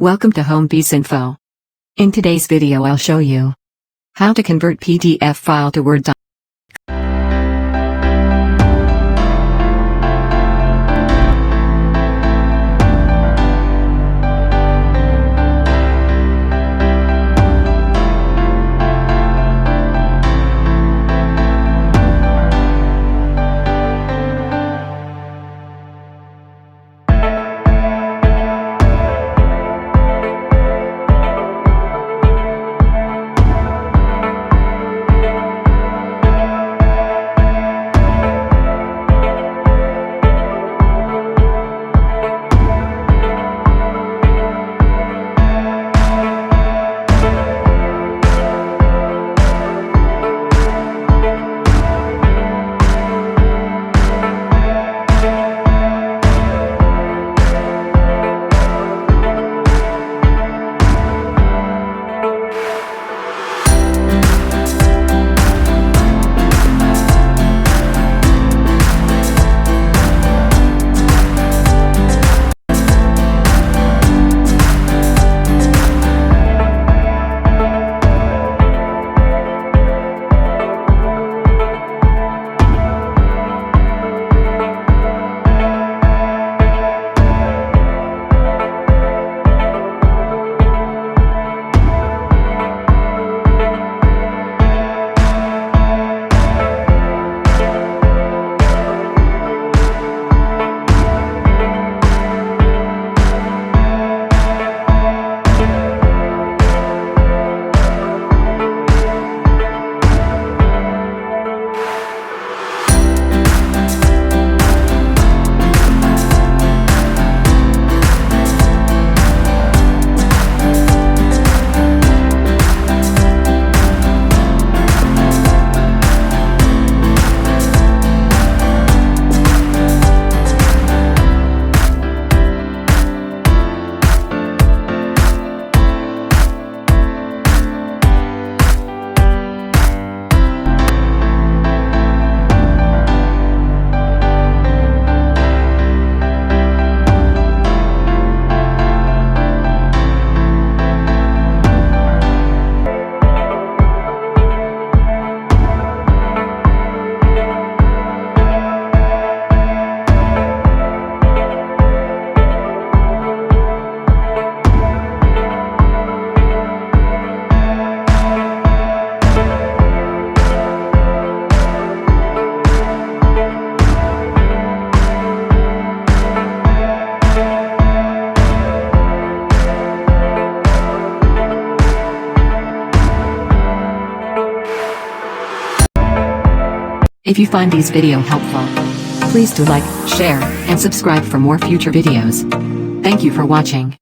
Welcome to Home Piece Info. In today's video I'll show you how to convert PDF file to Word document. If you find these video helpful, please do like, share, and subscribe for more future videos. Thank you for watching.